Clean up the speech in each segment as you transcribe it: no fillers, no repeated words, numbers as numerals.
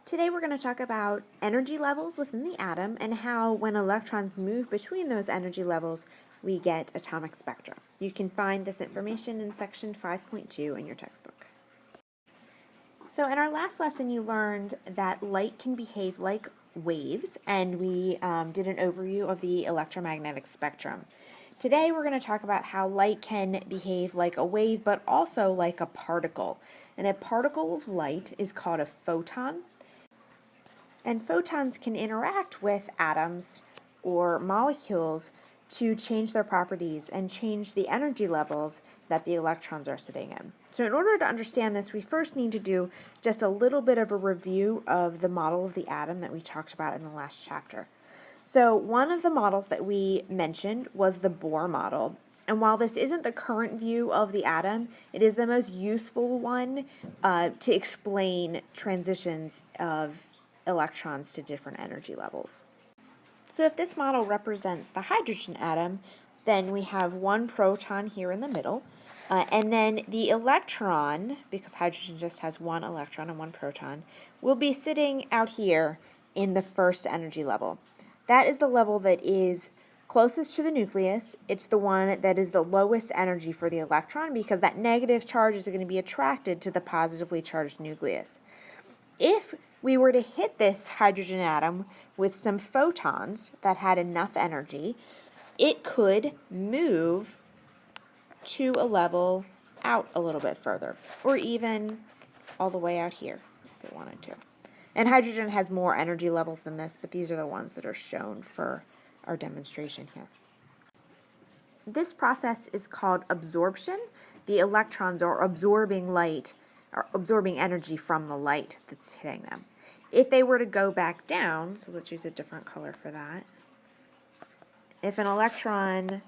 Today we're going to talk about energy levels within the atom and how when electrons move between those energy levels, we get atomic spectra. You can find this information in section 5.2 in your textbook. So in our last lesson, you learned that light can behave like waves, and we did an overview of the electromagnetic spectrum. Today we're going to talk about how light can behave like a wave, but also like a particle. And a particle of light is called a photon. And photons can interact with atoms or molecules to change their properties and change the energy levels that the electrons are sitting in. So in order to understand this, we first need to do just a little bit of a review of the model of the atom that we talked about in the last chapter. So one of the models that we mentioned was the Bohr model. And while this isn't the current view of the atom, it is the most useful one to explain transitions of electrons to different energy levels. So if this model represents the hydrogen atom, then we have one proton here in the middle, and then the electron, because hydrogen just has one electron and one proton, will be sitting out here in the first energy level. That is the level that is closest to the nucleus. It's the one that is the lowest energy for the electron because that negative charge is going to be attracted to the positively charged nucleus. If we were to hit this hydrogen atom with some photons that had enough energy, it could move to a level out a little bit further, or even all the way out here if it wanted to. And hydrogen has more energy levels than this, but these are the ones that are shown for our demonstration here. This process is called absorption. The electrons are absorbing light, or absorbing energy from the light that's hitting them. If they were to go back down, so let's use a different color for that. If an electron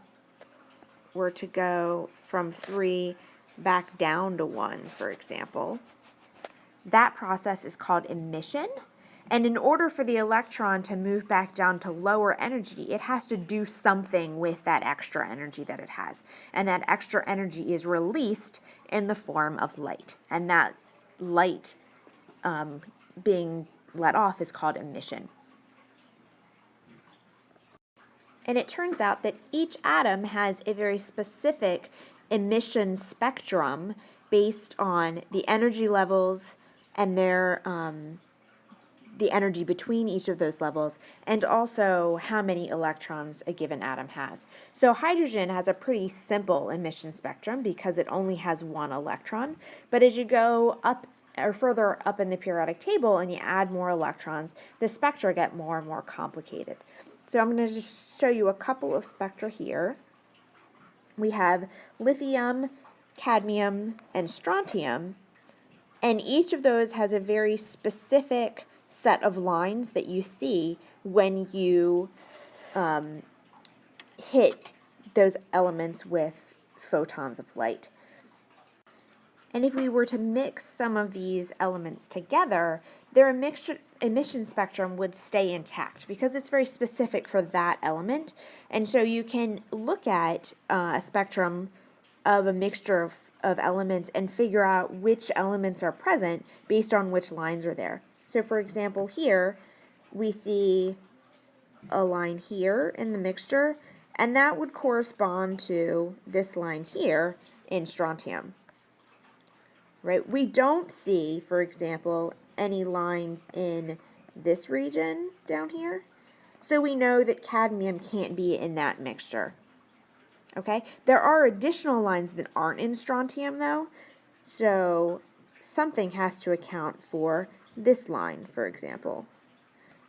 were to go from 3 back down to 1, for example, that process is called emission. And in order for the electron to move back down to lower energy, it has to do something with that extra energy that it has. And that extra energy is released in the form of light. And that light being let off is called emission. And it turns out that each atom has a very specific emission spectrum based on the energy levels and their the energy between each of those levels, and also how many electrons a given atom has. So hydrogen has a pretty simple emission spectrum because it only has one electron, but as you go up or further up in the periodic table and you add more electrons, the spectra get more and more complicated. So I'm going to just show you a couple of spectra here. We have lithium, cadmium, and strontium, and each of those has a very specific set of lines that you see when you hit those elements with photons of light. And if we were to mix some of these elements together, their emission spectrum would stay intact because it's very specific for that element. And so you can look at a spectrum of a mixture of elements and figure out which elements are present based on which lines are there. So for example, here we see a line here in the mixture, and that would correspond to this line here in strontium. Right? We don't see, for example, any lines in this region down here, so we know that cadmium can't be in that mixture. Okay? There are additional lines that aren't in strontium, though, so something has to account for this line, for example,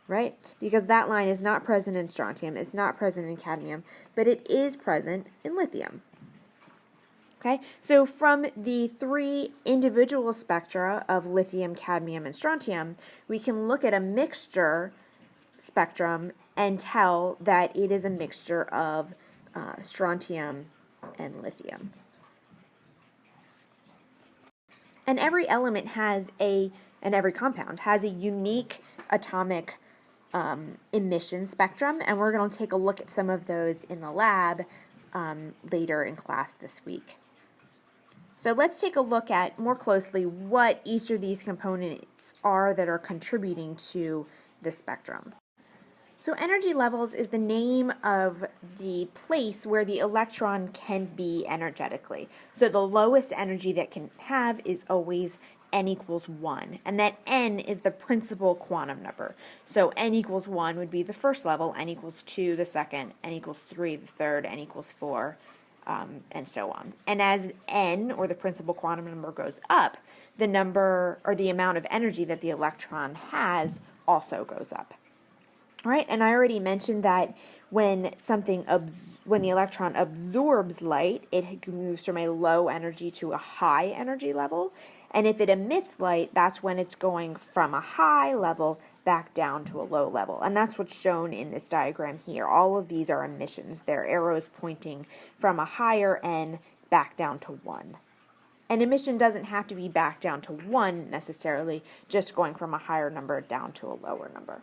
right? Because that line is not present in strontium, it's not present in cadmium, but it is present in lithium. Okay, so from the 3 individual spectra of lithium, cadmium, and strontium, we can look at a mixture spectrum and tell that it is a mixture of strontium and lithium. And every element has and every compound has a unique atomic emission spectrum, and we're going to take a look at some of those in the lab later in class this week. So let's take a look at more closely what each of these components are that are contributing to the spectrum. So energy levels is the name of the place where the electron can be energetically. So the lowest energy that can have is always n equals 1, and that n is the principal quantum number. So n equals 1 would be the first level, n equals 2 the second, n equals 3 the third, n equals 4, and so on. And as n, or the principal quantum number, goes up, the number or the amount of energy that the electron has also goes up. All right, and I already mentioned that when the electron absorbs light, it moves from a low energy to a high energy level. And if it emits light, that's when it's going from a high level back down to a low level. And that's what's shown in this diagram here. All of these are emissions. They're arrows pointing from a higher N back down to 1. An emission doesn't have to be back down to 1 necessarily, just going from a higher number down to a lower number.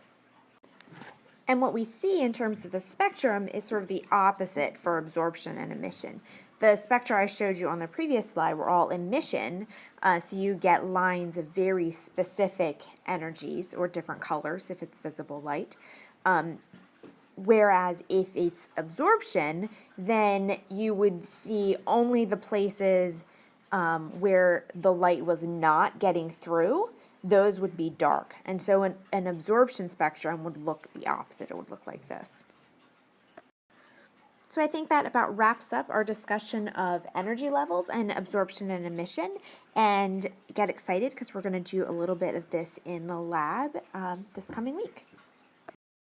And what we see in terms of a spectrum is sort of the opposite for absorption and emission. The spectra I showed you on the previous slide were all emission, so you get lines of very specific energies or different colors if it's visible light. Whereas if it's absorption, then you would see only the places where the light was not getting through. Those would be dark. And so an absorption spectrum would look the opposite. It would look like this. So I think that about wraps up our discussion of energy levels and absorption and emission. And get excited because we're going to do a little bit of this in the lab this coming week.